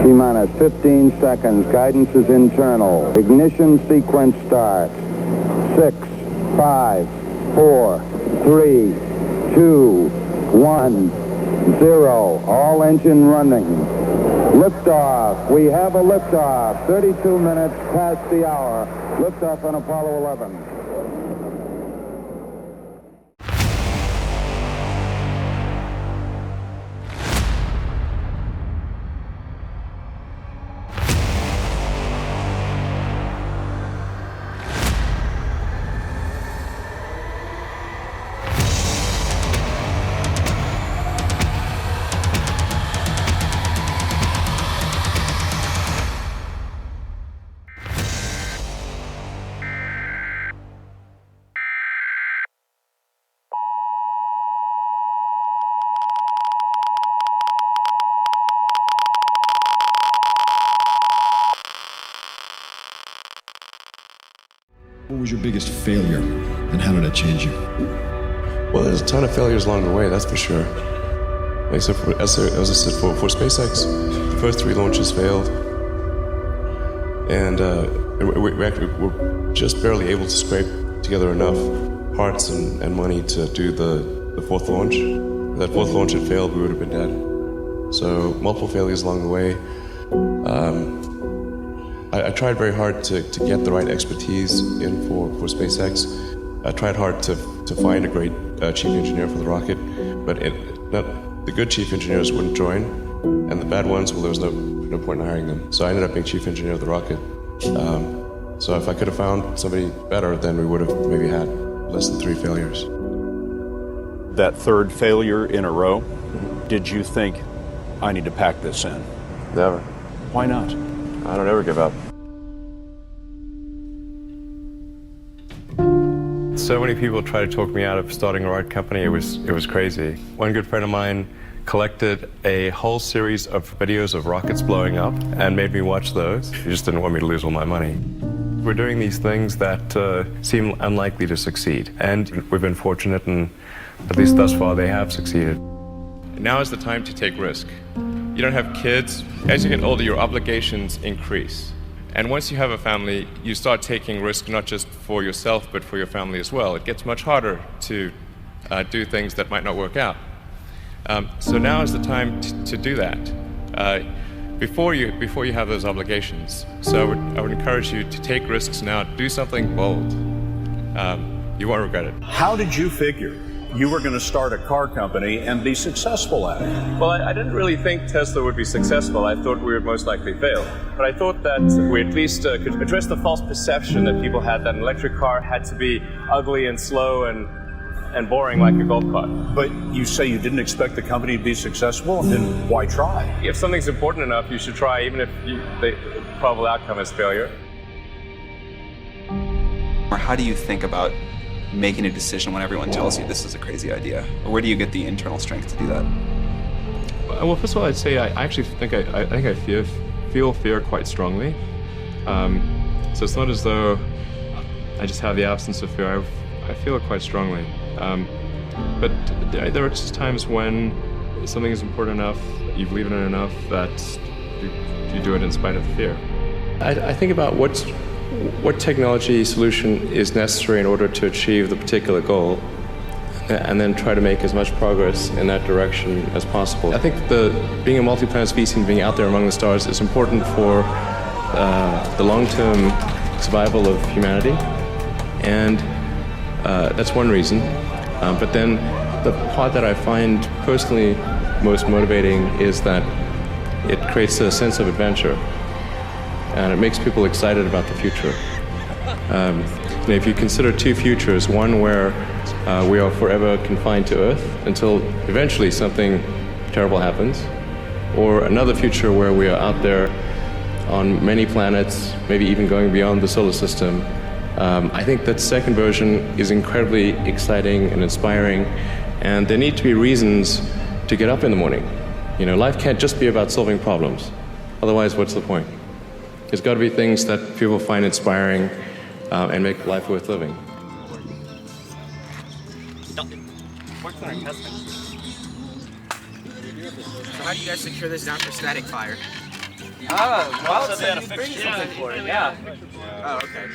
T-minus 15 seconds. Guidance is internal. Ignition sequence start. 6, 5, 4, 3, 2, 1, 0. All engine running. Liftoff. We have a liftoff. 32 minutes past the hour. Liftoff on Apollo 11. What was your biggest failure, and how did it change you? Well, there's a ton of failures along the way, that's for sure. Like, so as I said, for SpaceX, the first 3 launches failed, and we actually were just barely able to scrape together enough parts and money to do the 4th launch. If that 4th launch had failed, we would have been dead. So multiple failures along the way. I tried very hard to get the right expertise in for SpaceX. I tried hard to find a great chief engineer for the rocket, but the good chief engineers wouldn't join, and the bad ones, well, there was no point in hiring them. So I ended up being chief engineer of the rocket. So if I could have found somebody better, then we would have maybe had less than 3 failures. That 3rd failure in a row, did you think, I need to pack this in? Never. Why not? I don't ever give up. So many people tried to talk me out of starting a rocket company. It was crazy. One good friend of mine collected a whole series of videos of rockets blowing up and made me watch those. He just didn't want me to lose all my money. We're doing these things that seem unlikely to succeed, and we've been fortunate, and at least thus far they have succeeded. Now is the time to take risk. You don't have kids. As you get older, your obligations increase. And once you have a family, you start taking risk not just for yourself, but for your family as well. It gets much harder to do things that might not work out. So now is the time to do that before you have those obligations. So I would encourage you to take risks now. Do something bold. You won't regret it. How did you figure you were going to start a car company and be successful at it? Well, I didn't really think Tesla would be successful. I thought we would most likely fail. But I thought that we at least could address the false perception that people had that an electric car had to be ugly and slow and boring like a golf cart. But you say you didn't expect the company to be successful, then why try? If something's important enough, you should try, even if the probable outcome is failure. Or how do you think about making a decision when everyone tells you this is a crazy idea? Or where do you get the internal strength to do that? Well, first of all, I'd say I actually think I feel fear quite strongly. So it's not as though I just have the absence of fear. I feel it quite strongly. But there are just times when something is important enough, you believe in it enough, that you do it in spite of the fear. I think about what technology solution is necessary in order to achieve the particular goal, and then try to make as much progress in that direction as possible. I think being a multi-planet species and being out there among the stars is important for the long-term survival of humanity, and that's one reason. But then the part that I find personally most motivating is that it creates a sense of adventure, and it makes people excited about the future. If you consider 2 futures, one where we are forever confined to Earth until eventually something terrible happens, or another future where we are out there on many planets, maybe even going beyond the solar system, I think that second version is incredibly exciting and inspiring, and there need to be reasons to get up in the morning. Life can't just be about solving problems. Otherwise, what's the point? There's got to be things that people find inspiring and make life worth living. So how do you guys secure this down for static fire? Well, so you bring something for it, yeah. Oh, okay.